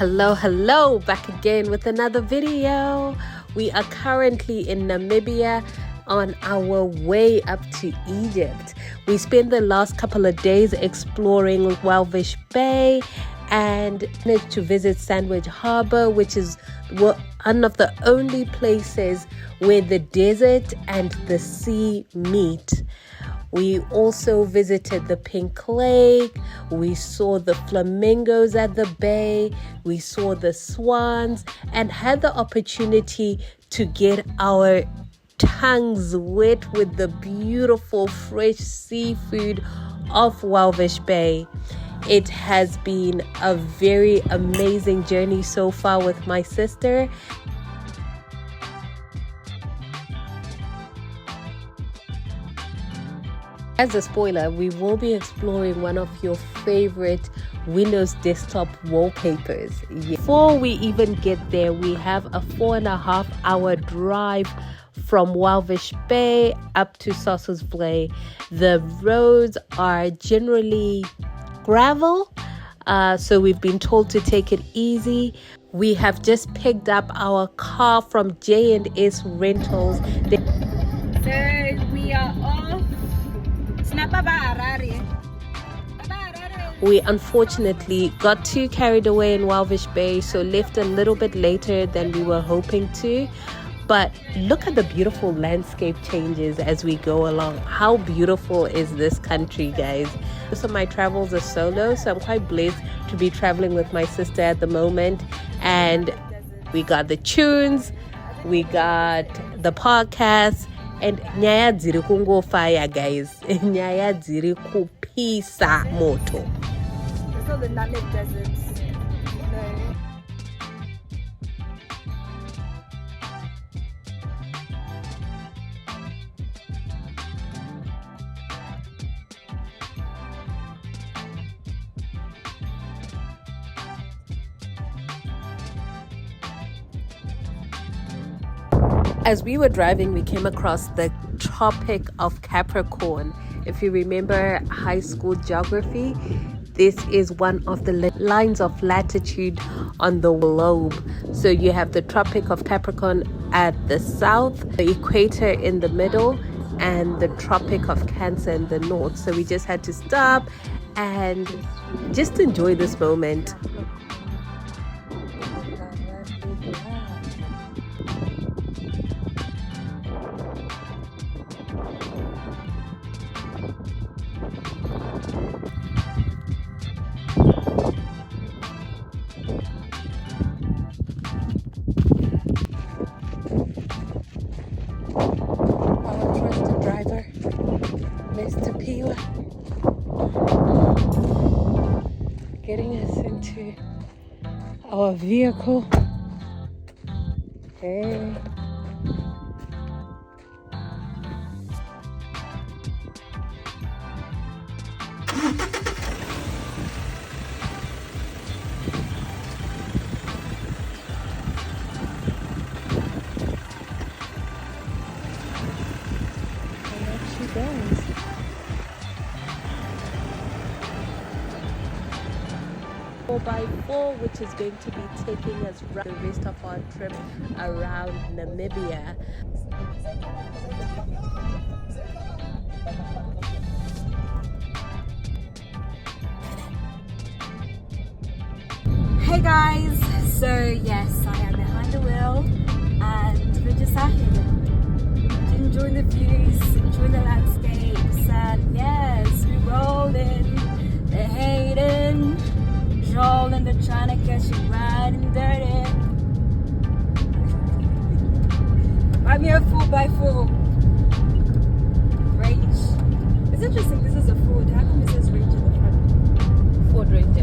Hello, back again with another video. We are currently in Namibia on our way up to Egypt. We spent the last couple of days exploring Walvis Bay and managed to visit Sandwich Harbor, which is one of the only places where the desert and the sea meet. We also visited the Pink Lake. We saw the flamingos at the bay. We saw the swans and had the opportunity to get our tongues wet with the beautiful fresh seafood of Walvis Bay. It has been a very amazing journey so far with my sister. As a spoiler, we will be exploring one of your favorite Windows desktop wallpapers. Before we even get there, we have a 4.5-hour drive from Walvis Bay up to Sossusvlei. The roads are generally gravel, so we've been told to take it easy. We have just picked up our car from J&S Rentals. So we are off. We unfortunately got too carried away in Walvis Bay, so left a little bit later than we were hoping to. But look at the beautiful landscape changes as we go along. How beautiful is this country, guys? Most of my travels are solo, so I'm quite blessed to be traveling with my sister at the moment. And we got the tunes, we got the podcast, and nyaya dziri kungofaya, guys. Nyaya dziri kupisa moto. It's not the Namib desert. No. As we were driving, we came across the Tropic of Capricorn. If you remember high school geography, this is one of the lines of latitude on the globe. So you have the Tropic of Capricorn at the south, the equator in the middle, and the Tropic of Cancer in the north. So we just had to stop and just enjoy this moment. Getting us into our vehicle. Hey. And there she goes. 4x4, which is going to be taking us the rest of our trip around Namibia. Hey guys, so yes, I am behind the wheel and we're just out here enjoying the views, enjoying the landscapes, and yes, we're rolling, they're hating, trolling, they're trying to catch you riding dirty. I'm here 4x4 range. It's interesting, this is a Ford. How come it says range in the front? Ford Ranger.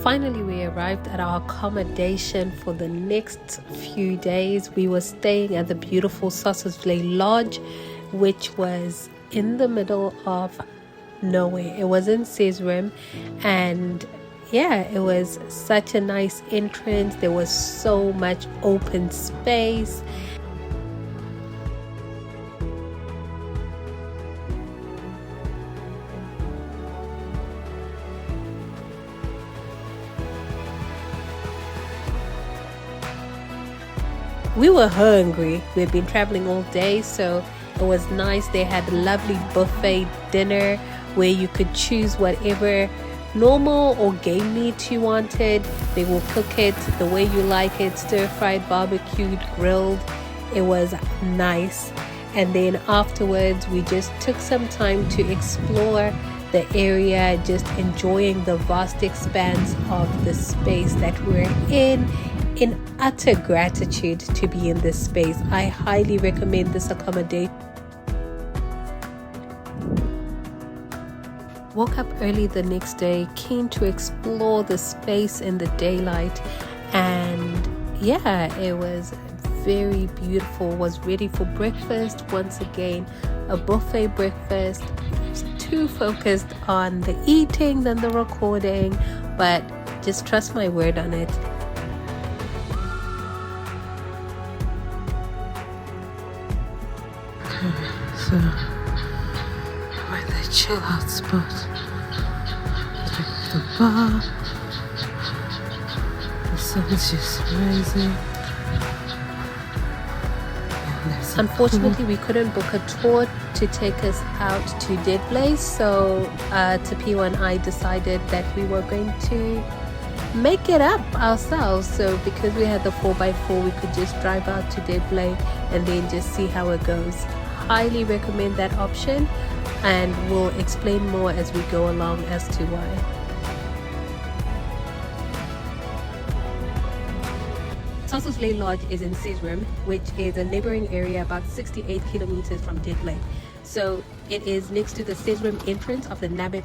Finally, we arrived at our accommodation for the next few days. We were staying at the beautiful Sossusvlei Lodge, which was in the middle of nowhere. It was in Surreal, and yeah, it was such a nice entrance. There was so much open space. We were hungry. We had been traveling all day, so it was nice. They had a lovely buffet dinner where you could choose whatever normal or game meat you wanted. They will cook it the way you like it, stir-fried, barbecued, grilled. It was nice. And then afterwards, we just took some time to explore the area, just enjoying the vast expanse of the space that we're in utter gratitude to be in this space. I highly recommend this accommodation. Woke up early the next day, keen to explore the space in the daylight, and yeah, it was very beautiful. Was ready for breakfast. Once again, a buffet breakfast. Too focused on the eating than the recording, but just trust my word on it. So, we're in the chill out spot. The bar. The sun's just rising. Unfortunately, we couldn't book a tour to take us out to DeadVlei, so Tapiwa and I decided that we were going to make it up ourselves. So because we had the 4x4, we could just drive out to DeadVlei and then just see how it goes. Highly recommend that option, and we'll explain more as we go along as to why. Sossusvlei Lodge is in Surreal, which is a neighboring area about 68 kilometers from DeadVlei. So it is next to the Surreal entrance of the Namib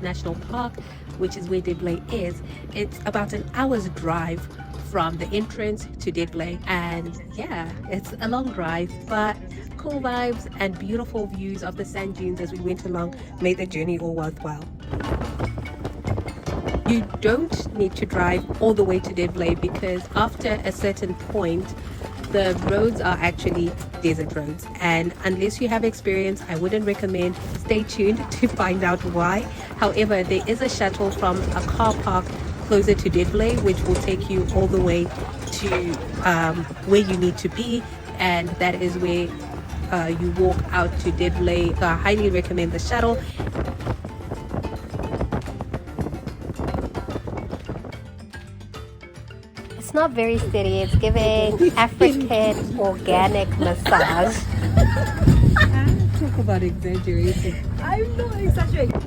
National Park, which is where DeadVlei is. It's about an hour's drive from the entrance to DeadVlei, and yeah, it's a long drive, but cool vibes and beautiful views of the sand dunes as we went along made the journey all worthwhile. You don't need to drive all the way to DeadVlei because after a certain point, the roads are actually desert roads, and unless you have experience, I wouldn't recommend. Stay tuned to find out why. However, there is a shuttle from a car park closer to DeadVlei which will take you all the way to where you need to be, and that is where you walk out to DeadVlei. So I highly recommend the shuttle. It's not very steady. It's giving African organic massage. Talk about exaggeration. I'm not exaggerating.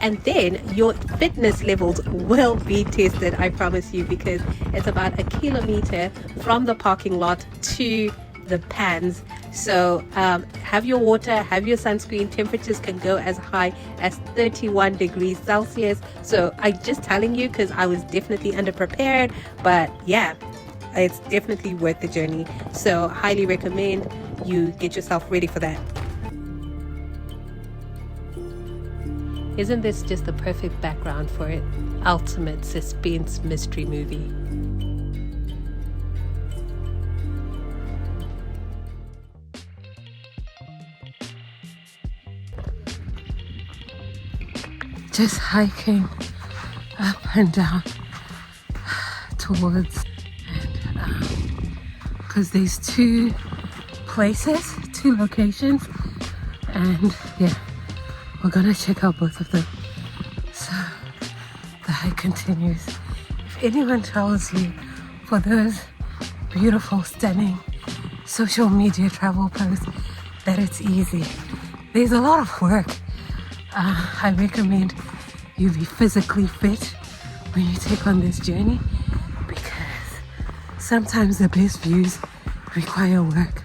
And then your fitness levels will be tested, I promise you, because it's about 1 kilometer from the parking lot to the pans. So have your water, have your sunscreen. Temperatures can go as high as 31 degrees Celsius. So I'm just telling you because I was definitely underprepared, but yeah, it's definitely worth the journey. So highly recommend you get yourself ready for that. Isn't this just the perfect background for an ultimate suspense mystery movie? Just hiking up and down towards, and because there's two locations, and yeah, we're gonna check out both of them. So the hike continues. If anyone tells you for those beautiful, stunning social media travel posts that it's easy, there's a lot of work. I recommend you be physically fit when you take on this journey, because sometimes the best views require work.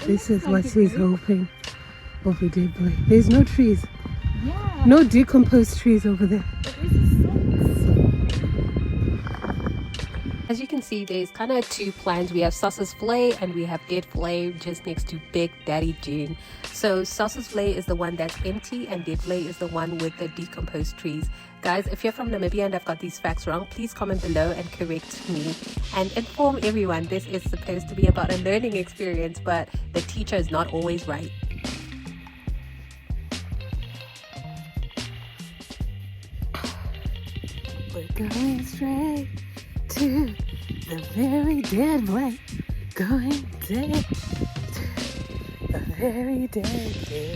This is what she's hoping over DeadVlei. There's no trees. Yeah. No decomposed trees over there. As you can see, there's kind of two plans. We have Sossusvlei and we have DeadVlei just next to Big Daddy Dune. So Sossusvlei is the one that's empty and DeadVlei is the one with the decomposed trees. Guys, if you're from Namibia and I've got these facts wrong, please comment below and correct me and inform everyone. This is supposed to be about a learning experience, but the teacher is not always right. We're going straight to the very DeadVlei. Going dead to the very DeadVlei.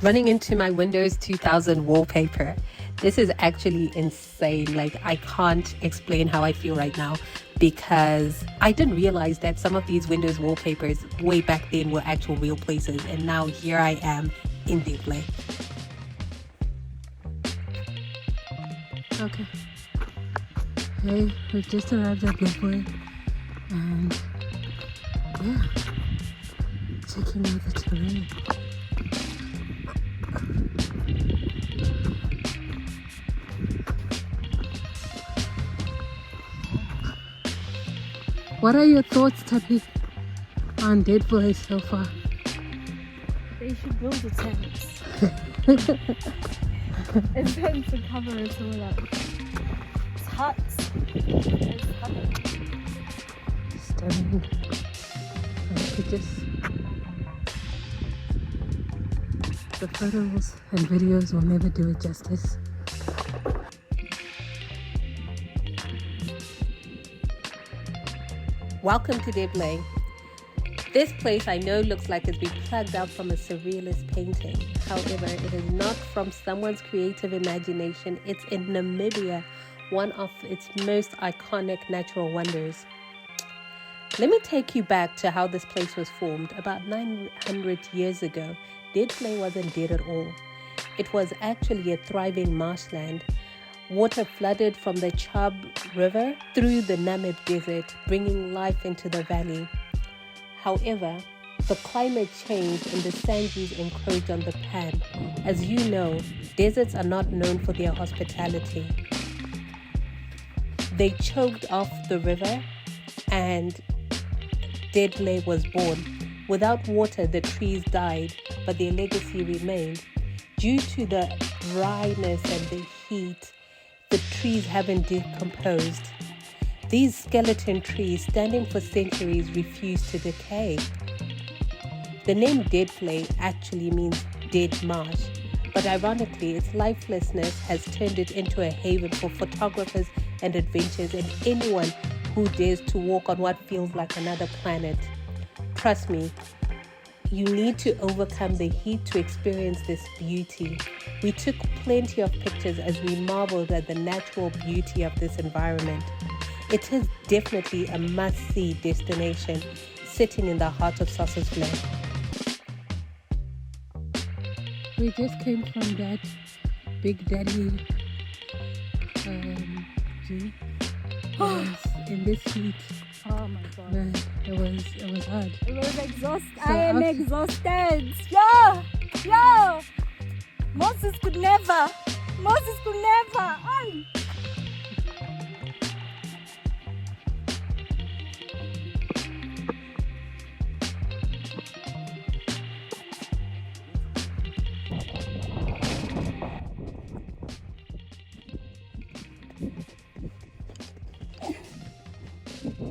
Running into my Windows 2000 wallpaper. This is actually insane. Like, I can't explain how I feel right now because I didn't realize that some of these Windows wallpapers way back then were actual real places, and now here I am in DeadVlei. Okay. Hey, we've just arrived at DeadVlei and yeah, checking out the terrain. What are your thoughts, Tapi, on DeadVlei so far? They should build a tent. And then to cover it all up. It's hot. It's hot. Stunning. Look at this. The photos and videos will never do it justice. Welcome to DeadVlei. This place I know looks like it's been plugged out from a surrealist painting. However, it is not from someone's creative imagination. It's in Namibia, one of its most iconic natural wonders. Let me take you back to how this place was formed. About 900 years ago, DeadVlei wasn't dead at all. It was actually a thriving marshland. Water flooded from the Chub River through the Namib desert, bringing life into the valley. However, the climate changed and the sand dunes encroached on the pan. As you know, deserts are not known for their hospitality. They choked off the river and DeadVlei was born. Without water, the trees died, but their legacy remained. Due to the dryness and the heat, the trees haven't decomposed. These skeleton trees, standing for centuries, refuse to decay. The name DeadVlei actually means dead marsh, but ironically, its lifelessness has turned it into a haven for photographers and adventurers and anyone who dares to walk on what feels like another planet. Trust me, you need to overcome the heat to experience this beauty. We took plenty of pictures as we marveled at the natural beauty of this environment. It is definitely a must-see destination sitting in the heart of Sossusvlei. We just came from that Big Daddy Dune. In this heat. Oh my god. Man, it was hard. It was exhausting. So I am exhausted. Yo! Moses could never. Ay.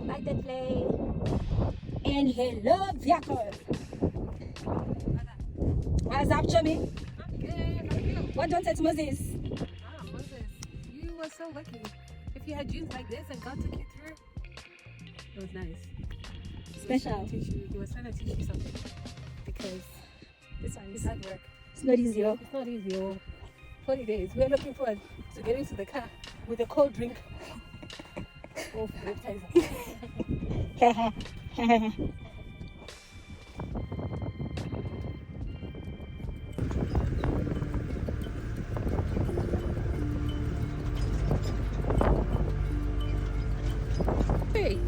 Hi, DeadVlei. And hello, vehicle. What's up, Jimmy? I'm good. How are you? What don't say to Moses? Moses, you were so lucky. If you had dunes like this and God took you through, it was nice. Special. He was trying to teach you something because This one it's is hard work. it's not easy. Oh. It's not easy. 40 days. We're looking forward to getting to the car with a cold drink. Oh, breathtaking.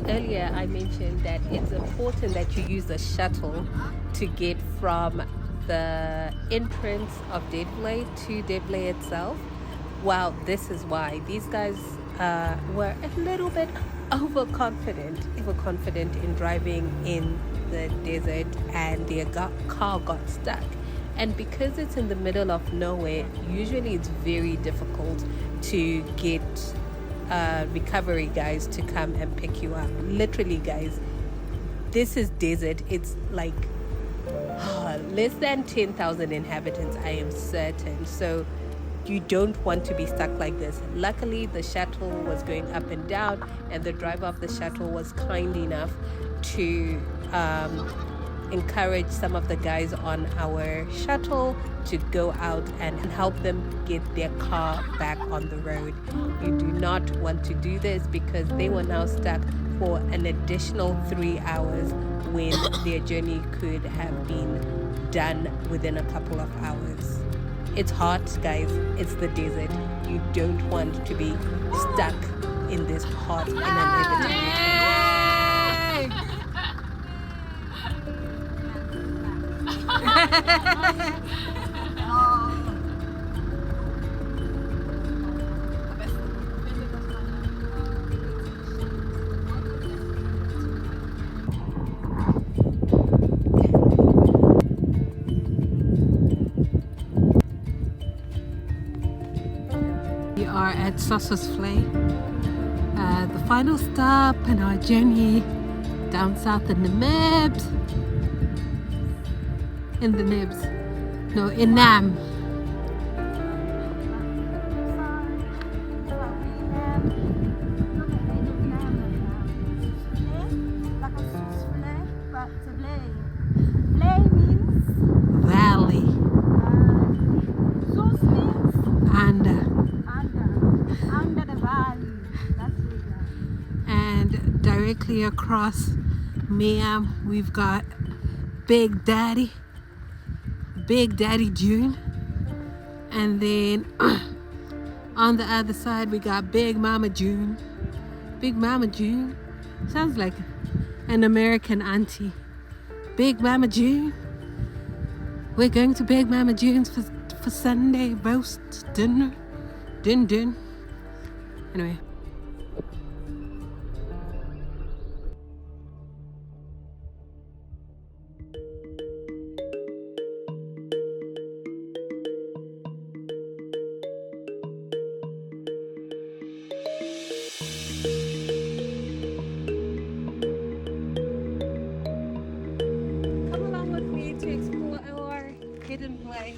Earlier I mentioned that it's important that you use the shuttle to get from the entrance of DeadVlei to DeadVlei itself. Well, this is why these guys were a little bit overconfident in driving in the desert, and their car got stuck. And because it's in the middle of nowhere, usually it's very difficult to get recovery guys to come and pick you up. Literally, guys, this is desert. It's like less than 10,000 inhabitants, I am certain. So you don't want to be stuck like this. Luckily, the shuttle was going up and down, and the driver of the shuttle was kind enough to encourage some of the guys on our shuttle to go out and help them get their car back on the road. You do not want to do this because they were now stuck for an additional 3 hours when their journey could have been done within a couple of hours. It's hot, guys. It's the desert. You don't want to be stuck in this hot and inevitable. We are at Sossusvlei, the final stop in our journey down south in Namib. In the Nibs. No, in Nam. Valley. Under the valley. That's it. And directly across Miam, we've got Big Daddy Dune, and then on the other side we got Big Mama June. Big Mama June sounds like an American auntie. Big Mama June. We're going to Big Mama June's for Sunday roast dinner. Din. Anyway. DeadVlei.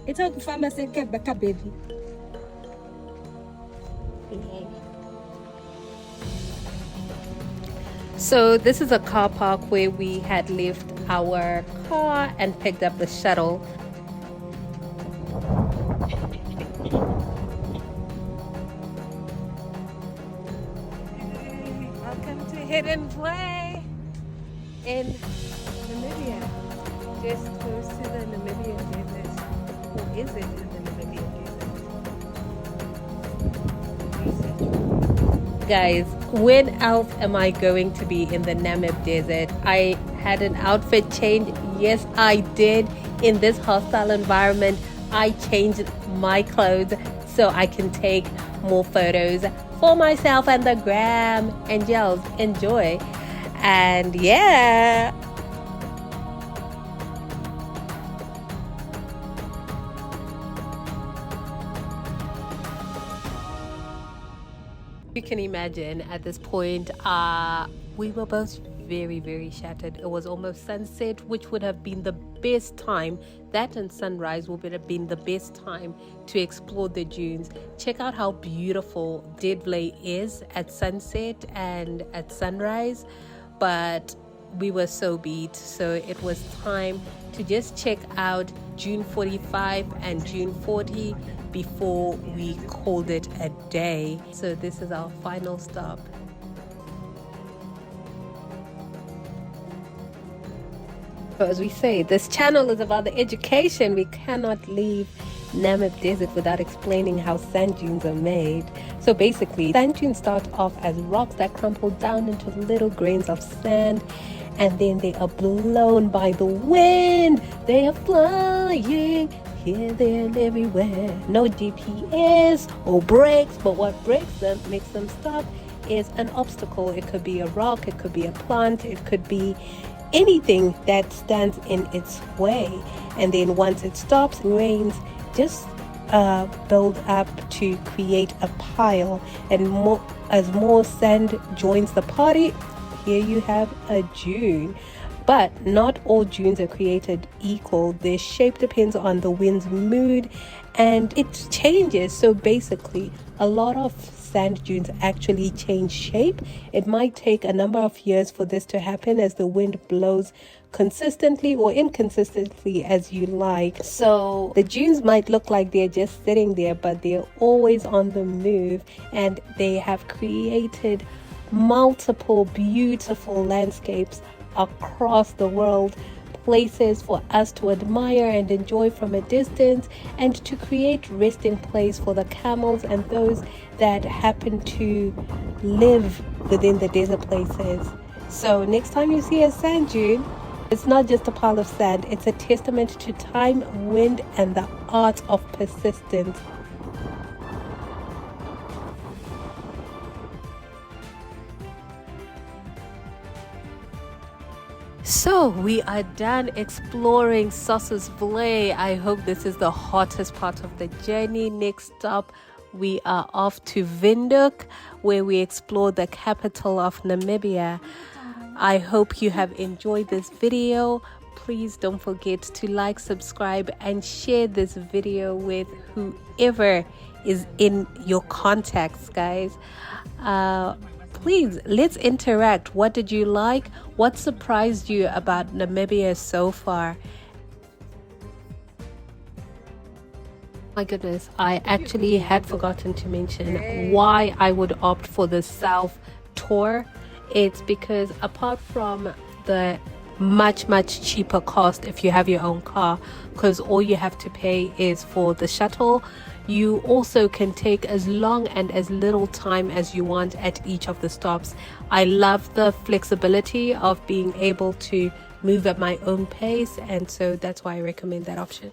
It's a pharmacy Quebec, baby. So this is a car park where we had left our car and picked up the shuttle. Welcome to DeadVlei in Namibia, just close to the Namibian desert. Or is it in the Namibian desert? Guys, when else am I going to be in the Namib desert? I had an outfit change. Yes, I did. In this hostile environment, I changed my clothes so I can take more photos for myself and the gram. Angels, enjoy. And yeah. You can imagine at this point, we were both very, very shattered. It was almost sunset, which would have been the best time. That and sunrise would have been the best time to explore the dunes. Check out how beautiful DeadVlei is at sunset and at sunrise. but we were so beat, so it was time to just check out Dune 45 and Dune 40 before we called it a day. So this is our final stop. So as we say, this channel is about the education. We cannot leave Namib Desert without explaining how sand dunes are made. So basically, sand dunes start off as rocks that crumple down into little grains of sand, and then they are blown by the wind. They are flying here, there, and everywhere. No GPS or brakes, but what breaks them, makes them stop, is an obstacle. It could be a rock, it could be a plant, it could be anything that stands in its way. And then once it stops, rains just build up to create a pile, and as more sand joins the party, here you have a dune. But not all dunes are created equal. Their shape depends on the wind's mood and it changes. So basically, a lot of sand dunes actually change shape. It might take a number of years for this to happen as the wind blows consistently or inconsistently as you like. So the dunes might look like they're just sitting there, but they're always on the move, and they have created multiple beautiful landscapes across the world, places for us to admire and enjoy from a distance, and to create resting place for the camels and those that happen to live within the desert places. So next time you see a sand dune, it's not just a pile of sand, it's a testament to time, wind, and the art of persistence. So we are done exploring Sossusvlei. I hope this is the hottest part of the journey. Next stop, we are off to Windhoek, where we explore the capital of Namibia. I hope you have enjoyed this video. Please don't forget to like, subscribe, and share this video with whoever is in your contacts, guys. Please, let's interact. What did you like? What surprised you about Namibia so far? My goodness, I actually had forgotten to mention why I would opt for the South tour. It's because apart from the much cheaper cost if you have your own car, because all you have to pay is for the shuttle, you also can take as long and as little time as you want at each of the stops. I love the flexibility of being able to move at my own pace, and so that's why I recommend that option.